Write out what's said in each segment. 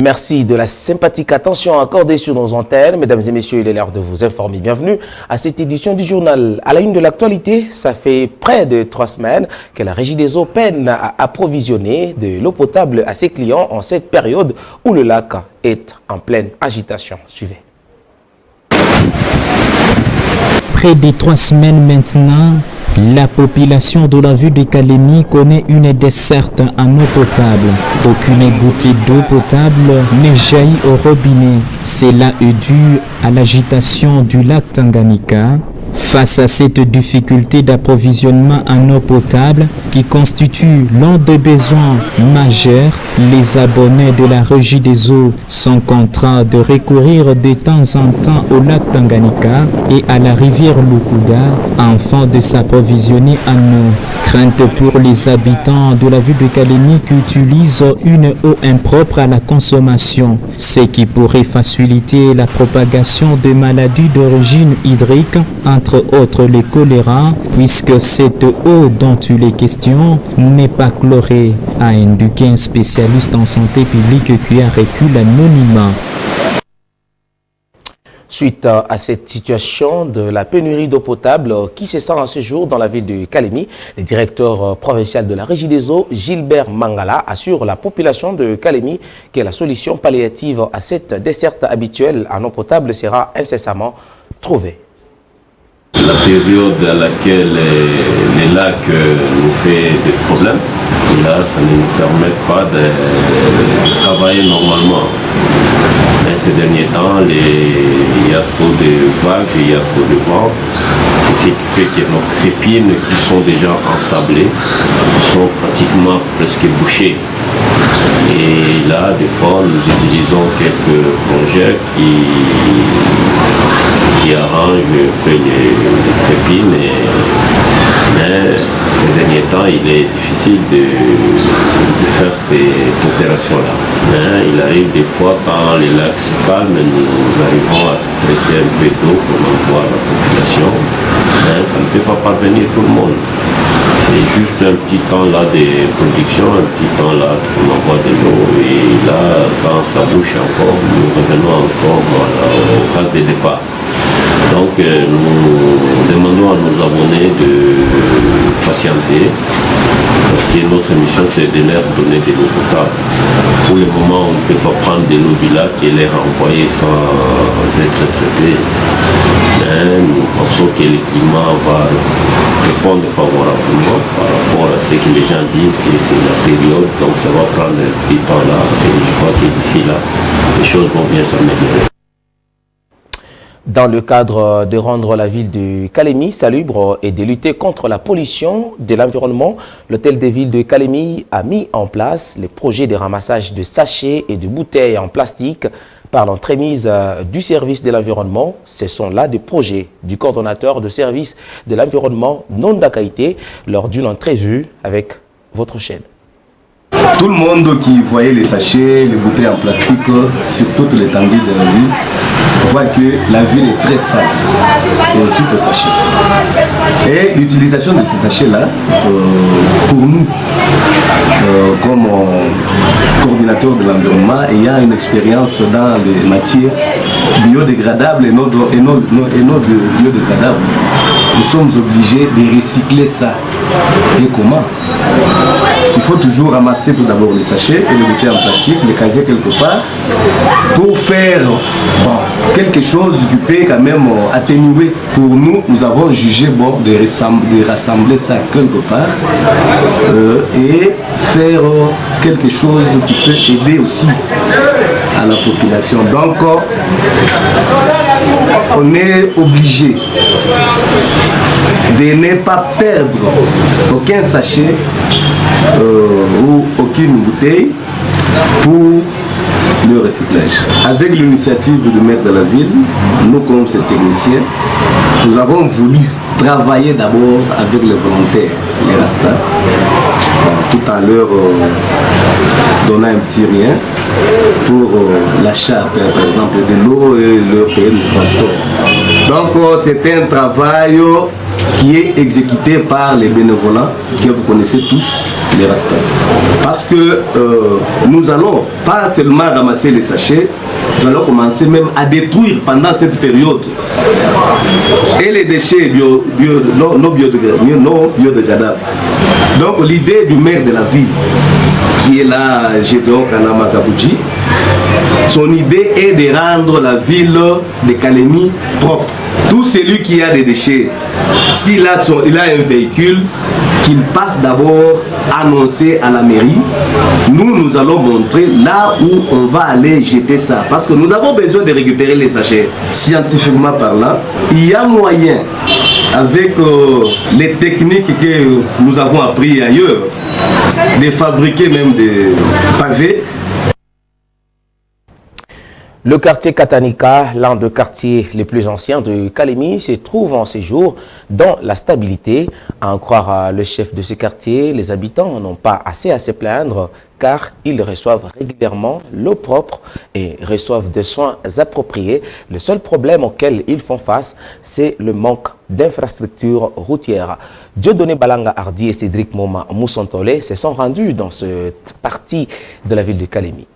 Merci de la sympathique attention accordée sur nos antennes. Mesdames et messieurs, il est l'heure de vous informer. Bienvenue à cette édition du journal. À la une de l'actualité, ça fait près de 3 semaines que la Régie des eaux peine à approvisionner de l'eau potable à ses clients en cette période où le lac est en pleine agitation. Suivez. Près de 3 semaines maintenant, la population de la ville de Kalemi connaît une desserte en eau potable. Aucune goutte d'eau potable ne jaillit au robinet. Cela est dû à l'agitation du lac Tanganyika. Face à cette difficulté d'approvisionnement en eau potable qui constitue l'un des besoins majeurs, les abonnés de la Régie des eaux sont contraints de recourir de temps en temps au lac Tanganyika et à la rivière Lukuga afin de s'approvisionner en eau. Crainte pour les habitants de la ville de Kalemi qui utilisent une eau impropre à la consommation, ce qui pourrait faciliter la propagation de maladies d'origine hydrique, entre autres le choléra, puisque cette eau dont il est question n'est pas chlorée, a indiqué un spécialiste en santé publique qui a reçu l'anonymat. Suite à cette situation de la pénurie d'eau potable qui se sent en ce jour dans la ville de Kalemi, le directeur provincial de la Régie des eaux, Gilbert Mangala, assure la population de Kalemi que la solution palliative à cette desserte habituelle en eau potable sera incessamment trouvée. La période à laquelle les lacs nous fait des problèmes, là, ça ne nous permet pas de travailler normalement. Mais ces derniers temps, il y a trop de vagues, il y a trop de vent. Ce qui fait que nos crépines qui sont déjà ensablées sont pratiquement presque bouchées. Et là, des fois, nous utilisons quelques plongeurs qui arrangent un peu les crépines. Mais ces derniers temps, il est difficile de faire cette opération-là. Mais il arrive des fois, quand les lacs se calment, nous arrivons à traiter un peu d'eau pour l'envoi à la population. Mais ça ne peut pas parvenir tout le monde. C'est juste un petit temps là de production, un petit temps là qu'on envoie de l'eau. Et là, quand ça bouche encore, nous revenons encore aux phases de départ. Donc nous demandons à nos abonnés de patienter, parce que notre mission c'est de leur donner de l'eau potable. Pour le moment, on ne peut pas prendre de l'eau du lac et les renvoyer sans être traité. Mais nous pensons que le climat va répondre favorablement par rapport à ce que les gens disent que c'est la période, donc ça va prendre un petit temps là. Et je crois que d'ici là, les choses vont bien s'améliorer. Dans le cadre de rendre la ville de Kalemi salubre et de lutter contre la pollution de l'environnement, l'hôtel de ville de Kalemi a mis en place les projets de ramassage de sachets et de bouteilles en plastique par l'entremise du service de l'environnement. Ce sont là des projets du coordonnateur de service de l'environnement Nonda Kaité lors d'une entrevue avec votre chaîne. Tout le monde qui voyait les sachets, les bouteilles en plastique sur toute l'étendue de la ville voit que la ville est très sale. C'est suite aux sachets. Et l'utilisation de ces sachets-là, pour nous, comme coordinateur de l'environnement, ayant une expérience dans les matières biodégradables et non biodégradables, nous sommes obligés de recycler ça. Et comment? Il faut toujours ramasser tout d'abord les sachets et les bouteilles en plastique, les caser quelque part, pour faire quelque chose qui peut quand même atténuer. Pour nous, nous avons jugé bon de rassembler ça quelque part et faire quelque chose qui peut aider aussi à la population. Donc, on est obligé de ne pas perdre aucun sachet ou aucune bouteille pour le recyclage. Avec l'initiative du maire de la ville, nous comme ces techniciens, nous avons voulu travailler d'abord avec les volontaires, les Rastas, tout à l'heure donner un petit rien pour l'achat par exemple de l'eau et le payer le transport. Donc c'est un travail qui est exécuté par les bénévolats que vous connaissez tous, les Rastas. Parce que nous allons pas seulement ramasser les sachets, nous allons commencer même à détruire pendant cette période et les déchets non biodégradables. Donc l'idée du maire de la ville, qui est là, Gédéon Kanama Kabouji, son idée est de rendre la ville de Kalemi propre. Tout celui qui a des déchets, s'il a un véhicule, qu'il passe d'abord annoncer à la mairie. Nous allons montrer là où on va aller jeter ça. Parce que nous avons besoin de récupérer les sachets. Scientifiquement parlant, il y a moyen, avec les techniques que nous avons appris ailleurs, de fabriquer même des pavés. Le quartier Katanika, l'un des quartiers les plus anciens de Kalemi, se trouve en séjour dans la stabilité. À en croire le chef de ce quartier, les habitants n'ont pas assez à se plaindre car ils reçoivent régulièrement l'eau propre et reçoivent des soins appropriés. Le seul problème auquel ils font face, c'est le manque d'infrastructures routières. Dieudonné Balanga Hardy et Cédric Moma Moussantolé se sont rendus dans cette partie de la ville de Kalemi.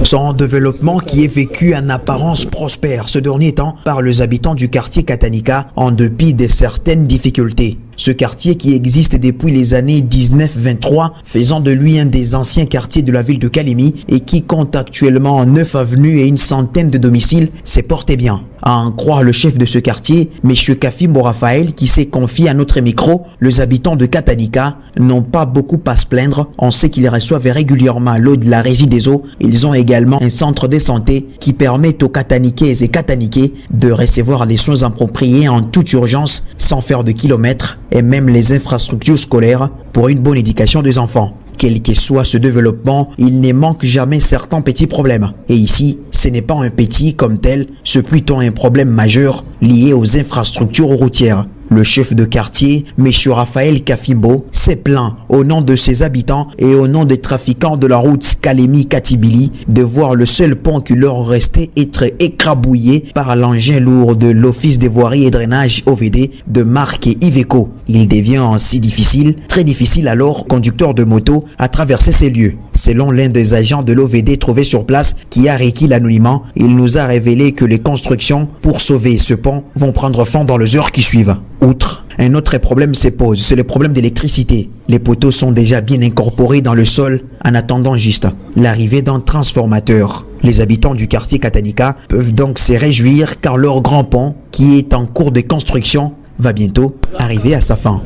Son développement qui est vécu en apparence prospère ce dernier temps par les habitants du quartier Katanika en dépit de certaines difficultés. Ce quartier qui existe depuis les années 1923, faisant de lui un des anciens quartiers de la ville de Kalemi et qui compte actuellement 9 avenues et une centaine de domiciles, s'est porté bien. À en croire le chef de ce quartier, M. Kafimbo Raphaël, qui s'est confié à notre micro, les habitants de Katanika n'ont pas beaucoup à se plaindre. On sait qu'ils reçoivent régulièrement l'eau de la régie des eaux. Ils ont également un centre de santé qui permet aux Katanikais et Katanikais de recevoir les soins appropriés en toute urgence sans faire de kilomètres et même les infrastructures scolaires pour une bonne éducation des enfants. Quel que soit ce développement, il ne manque jamais certains petits problèmes. Et ici, ce n'est pas un petit comme tel, c'est plutôt un problème majeur lié aux infrastructures routières. Le chef de quartier, M. Raphaël Kafimbo, s'est plaint au nom de ses habitants et au nom des trafiquants de la route Kalemi-Katibili de voir le seul pont qui leur restait être écrabouillé par l'engin lourd de l'Office des voiries et drainage OVD de marque Iveco. Il devient ainsi difficile, très difficile alors, conducteur de moto, à traverser ces lieux. Selon l'un des agents de l'OVD trouvé sur place qui a requis l'anonymat, il nous a révélé que les constructions pour sauver ce pont vont prendre fin dans les heures qui suivent. Outre, un autre problème se pose, c'est le problème d'électricité. Les poteaux sont déjà bien incorporés dans le sol en attendant juste l'arrivée d'un transformateur. Les habitants du quartier Katanika peuvent donc se réjouir car leur grand pont, qui est en cours de construction, va bientôt arriver à sa fin.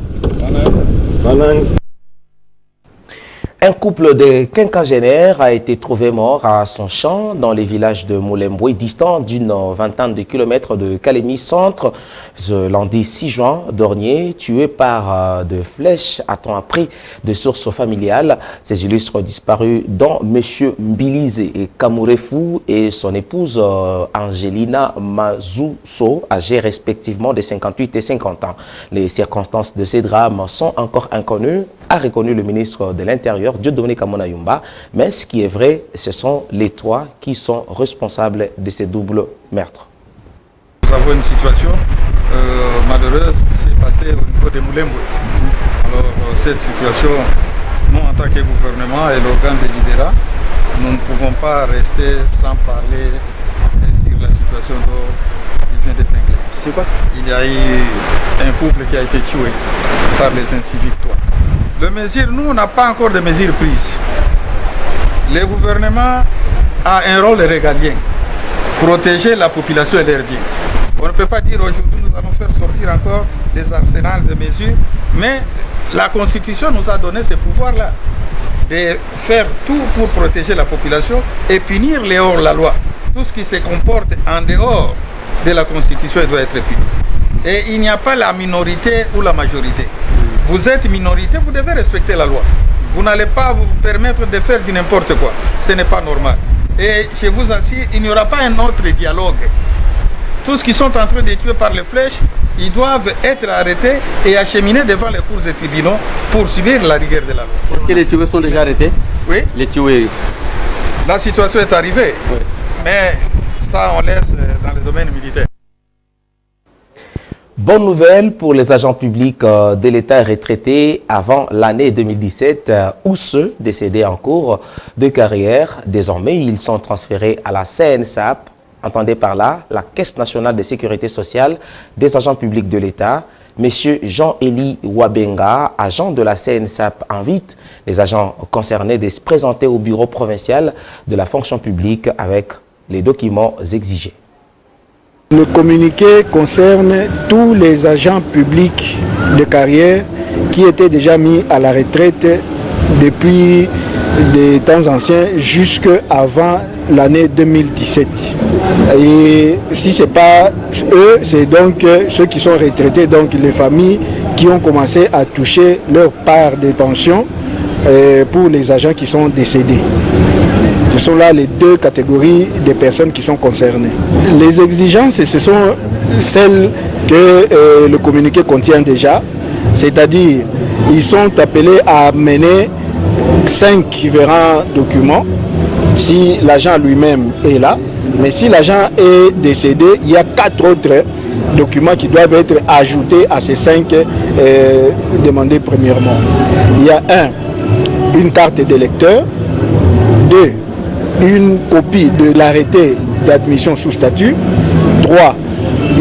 Un couple de quinquagénaires a été trouvé mort à son champ dans les villages de Moulemboué, distant d'une vingtaine de kilomètres de Kalemi Centre, ce lundi 6 juin dernier, tué par des flèches, a-t-on appris de sources familiales. Ces illustres disparus, dont M. Mbilize et Kamourefu et son épouse Angelina Mazouso, âgés respectivement de 58 et 50 ans. Les circonstances de ces drames sont encore inconnues, a reconnu le ministre de l'Intérieur, Dieudonné Kamona Yumba, mais ce qui est vrai, ce sont les trois qui sont responsables de ces doubles meurtres. Nous avons une situation malheureuse qui s'est passée au niveau de Moulemboué. Alors cette situation, nous en tant que gouvernement et l'organe délibérant, nous ne pouvons pas rester sans parler sur la situation dont il vient d'épingler. C'est quoi ça? Il y a eu un couple qui a été tué par les inciviques 3. Les mesures, nous, on n'a pas encore de mesures prises. Le gouvernement a un rôle régalien, protéger la population et leurs biens. On ne peut pas dire aujourd'hui nous allons faire sortir encore des arsenals de mesures, mais la Constitution nous a donné ce pouvoir-là, de faire tout pour protéger la population et punir les hors-la-loi. Tout ce qui se comporte en dehors de la Constitution doit être puni. Et il n'y a pas la minorité ou la majorité. Vous êtes minorité, vous devez respecter la loi. Vous n'allez pas vous permettre de faire du n'importe quoi. Ce n'est pas normal. Et je vous assure, il n'y aura pas un autre dialogue. Tous ceux qui sont en train de tuer par les flèches, ils doivent être arrêtés et acheminés devant les cours des tribunaux pour subir la rigueur de la loi. Est-ce que les tués sont déjà arrêtés? Oui. Les tués. La situation est arrivée. Oui. Mais ça, on laisse dans le domaine militaire. Bonne nouvelle pour les agents publics de l'État retraités avant l'année 2017 ou ceux décédés en cours de carrière. Désormais, ils sont transférés à la CNSAP. Entendez par là la Caisse nationale de sécurité sociale des agents publics de l'État. Monsieur Jean-Élie Wabenga, agent de la CNSAP, invite les agents concernés de se présenter au bureau provincial de la fonction publique avec les documents exigés. Le communiqué concerne tous les agents publics de carrière qui étaient déjà mis à la retraite depuis des temps anciens jusqu'avant l'année 2017. Et si ce n'est pas eux, c'est donc ceux qui sont retraités, donc les familles qui ont commencé à toucher leur part des pensions pour les agents qui sont décédés. Ce sont là les deux catégories de personnes qui sont concernées. Les exigences, ce sont celles que le communiqué contient déjà, c'est-à-dire ils sont appelés à mener 5 différents documents si l'agent lui-même est là. Mais si l'agent est décédé, il y a 4 autres documents qui doivent être ajoutés à ces 5 demandés premièrement. Il y a une carte d'électeur, 2, une copie de l'arrêté d'admission sous statut, 3,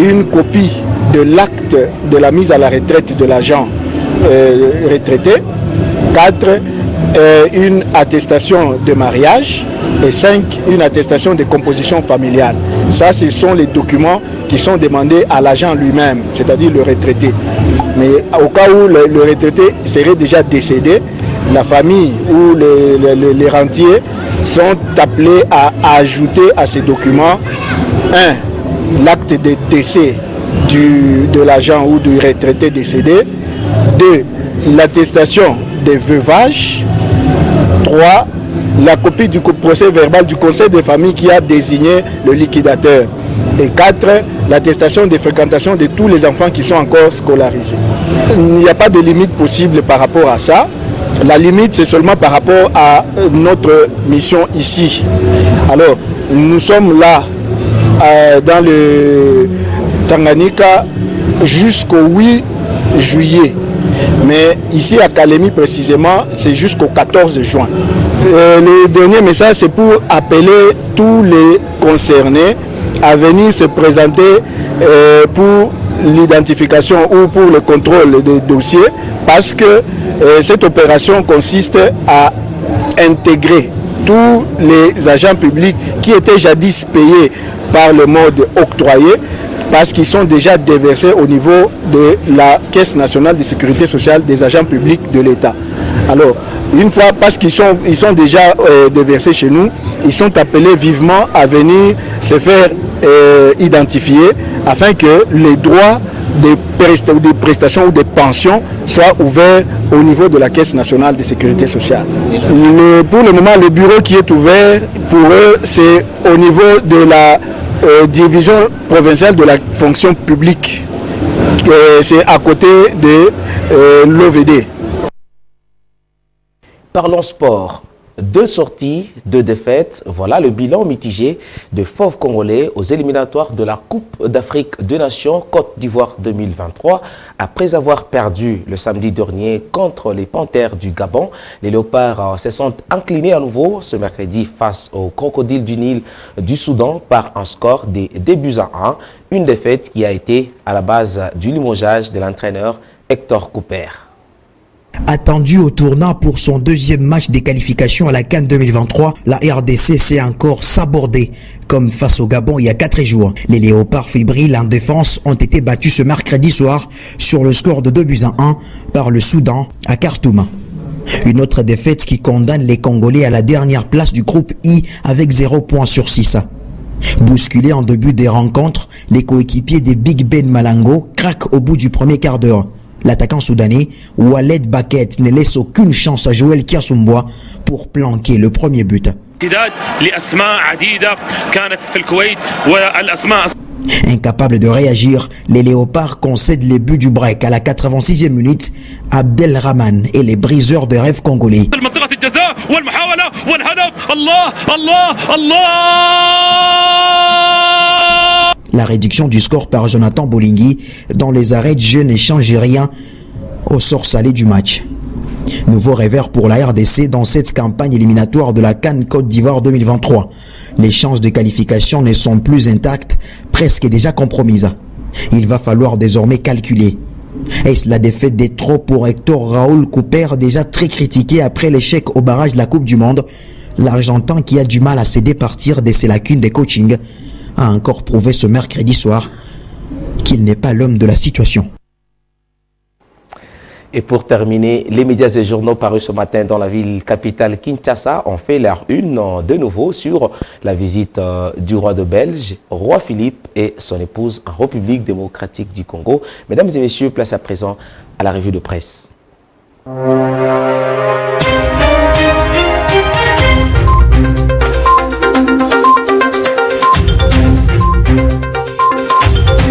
une copie de l'acte de la mise à la retraite de l'agent retraité, 4, une attestation de mariage et 5, une attestation de composition familiale. Ça, ce sont les documents qui sont demandés à l'agent lui-même, c'est-à-dire le retraité. Mais au cas où le retraité serait déjà décédé, la famille ou les rentiers sont appelés à ajouter à ces documents 1. L'acte de décès de l'agent ou du retraité décédé, 2. L'attestation de veuvage, 3. La copie du procès verbal du conseil de famille qui a désigné le liquidateur, et 4. L'attestation de fréquentation de tous les enfants qui sont encore scolarisés. Il n'y a pas de limite possible par rapport à ça. La limite, c'est seulement par rapport à notre mission ici. Alors, nous sommes là dans le Tanganyika jusqu'au 8 juillet. Mais ici à Kalemi précisément, c'est jusqu'au 14 juin. Le dernier message, c'est pour appeler tous les concernés à venir se présenter pour l'identification ou pour le contrôle des dossiers, parce que cette opération consiste à intégrer tous les agents publics qui étaient jadis payés par le mode octroyé, parce qu'ils sont déjà déversés au niveau de la Caisse nationale de sécurité sociale des agents publics de l'État. Alors, une fois, parce qu'ils sont déjà déversés chez nous, ils sont appelés vivement à venir se faire identifier afin que les droits des prestations ou des pensions soient ouverts au niveau de la Caisse nationale de sécurité sociale. Pour le moment, le bureau qui est ouvert pour eux, c'est au niveau de la division provinciale de la fonction publique. C'est à côté de l'OVD. Parlons sport. 2 sorties, 2 défaites. Voilà le bilan mitigé de Fauves Congolais aux éliminatoires de la Coupe d'Afrique des Nations Côte d'Ivoire 2023. Après avoir perdu le samedi dernier contre les Panthères du Gabon, les Léopards se sont inclinés à nouveau ce mercredi face aux Crocodiles du Nil du Soudan par un score de 2-1. Une défaite qui a été à la base du limogeage de l'entraîneur Hector Cooper. Attendu au tournant pour son 2e match des qualifications à la CAN 2023, la RDC s'est encore sabordée, comme face au Gabon il y a 4 jours. Les Léopards fébriles en défense ont été battus ce mercredi soir sur le score de 2-1 par le Soudan à Khartoum. Une autre défaite qui condamne les Congolais à la dernière place du groupe I avec 0 points sur 6. Bousculés en début des rencontres, les coéquipiers des Big Ben Malango craquent au bout du premier quart d'heure. L'attaquant soudanais Waled Baket ne laisse aucune chance à Joël Kiasumboa pour planquer le premier but. Incapables de réagir, les Léopards concèdent les buts du break à la 86e minute. Abdelrahman et les briseurs de rêve congolais. La réduction du score par Jonathan Bolingui dans les arrêts de jeu ne change rien au sort salé du match. Nouveau revers pour la RDC dans cette campagne éliminatoire de la CAN Côte d'Ivoire 2023. Les chances de qualification ne sont plus intactes, presque déjà compromises. Il va falloir désormais calculer. Est-ce la défaite des trop pour Hector Raoul Cooper, déjà très critiqué après l'échec au barrage de la Coupe du Monde? L'Argentin qui a du mal à se départir de ses lacunes de coaching a encore prouvé ce mercredi soir qu'il n'est pas l'homme de la situation. Et pour terminer, les médias et journaux parus ce matin dans la ville capitale Kinshasa ont fait leur une de nouveau sur la visite du roi de Belge, roi Philippe et son épouse en République démocratique du Congo. Mesdames et messieurs, place à présent à la revue de presse.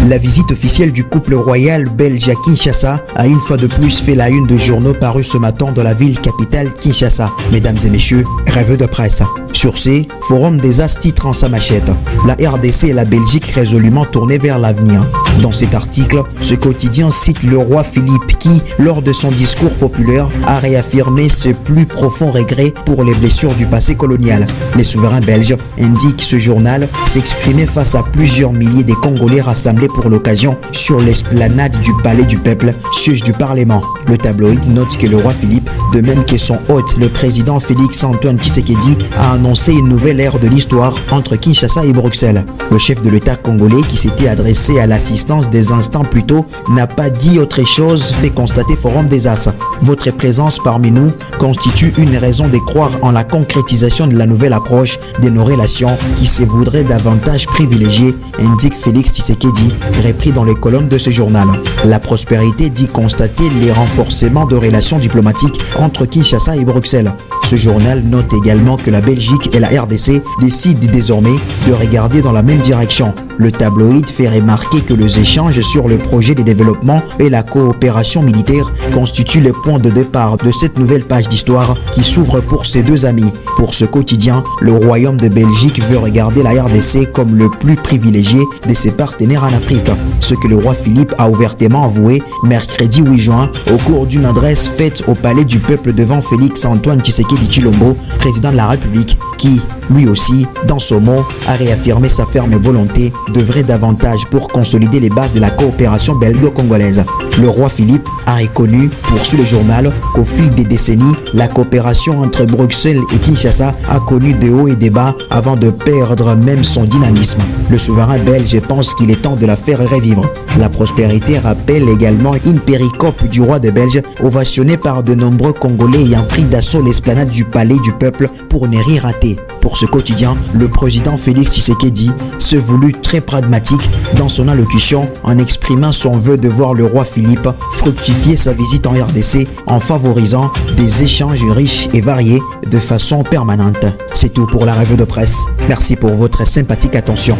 La visite officielle du couple royal belge à Kinshasa a une fois de plus fait la une de journaux parus ce matin dans la ville capitale Kinshasa. Mesdames et messieurs, revue de presse. Sur ces, Forum des As titre en sa machette. La RDC et la Belgique résolument tournées vers l'avenir. Dans cet article, ce quotidien cite le roi Philippe qui, lors de son discours populaire, a réaffirmé ses plus profonds regrets pour les blessures du passé colonial. Les souverains belges, indique ce journal, s'exprimaient face à plusieurs milliers de Congolais rassemblés pour l'occasion sur l'esplanade du Palais du Peuple, siège du Parlement. Le tabloïd note que le roi Philippe, de même que son hôte, le président Félix-Antoine Tshisekedi, a annoncé une nouvelle ère de l'histoire entre Kinshasa et Bruxelles. Le chef de l'État congolais, qui s'était adressé à l'assistance des instants plus tôt, n'a pas dit autre chose, fait constater Forum des As. Votre présence parmi nous constitue une raison de croire en la concrétisation de la nouvelle approche de nos relations qui se voudrait davantage privilégiée, indique Félix Tshisekedi, repris dans les colonnes de ce journal. La prospérité dit constater les renforcements de relations diplomatiques entre Kinshasa et Bruxelles. Ce journal note également que la Belgique et la RDC décident désormais de regarder dans la même direction. Le tabloïd fait remarquer que les échanges sur le projet de développement et la coopération militaire constituent le point de départ de cette nouvelle page d'histoire qui s'ouvre pour ces deux amis. Pour ce quotidien, le Royaume de Belgique veut regarder la RDC comme le plus privilégié de ses partenaires en Afrique, ce que le roi Philippe a ouvertement avoué mercredi 8 juin au cours d'une adresse faite au Palais du Peuple devant Félix-Antoine Tshisekedi Tshilombo, président de la République, qui, lui aussi, dans son mot, a réaffirmé sa ferme volonté d'œuvrer davantage pour consolider les bases de la coopération belgo-congolaise. Le roi Philippe a reconnu, poursuit le journal, qu'au fil des décennies, la coopération entre Bruxelles et Kinshasa a connu de hauts et des bas avant de perdre même son dynamisme. Le souverain belge pense qu'il est temps de la faire revivre. La prospérité rappelle également une péricope du roi des Belges, ovationné par de nombreux Congolais ayant pris d'assaut l'esplanade du Palais du Peuple pour ne rien rater. Pour ce quotidien, le président Félix Tshisekedi s'est voulu très pragmatique dans son allocution en exprimant son vœu de voir le roi Philippe fructifier sa visite en RDC en favorisant des échanges riches et variés de façon permanente. C'est tout pour la revue de presse. Merci pour votre sympathique attention.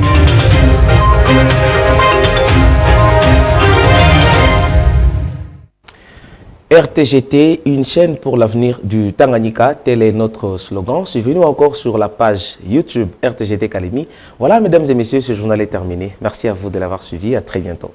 RTGT, une chaîne pour l'avenir du Tanganyika, tel est notre slogan. Suivez-nous encore sur la page YouTube RTGT Kalemi. Voilà, mesdames et messieurs, ce journal est terminé. Merci à vous de l'avoir suivi. À très bientôt.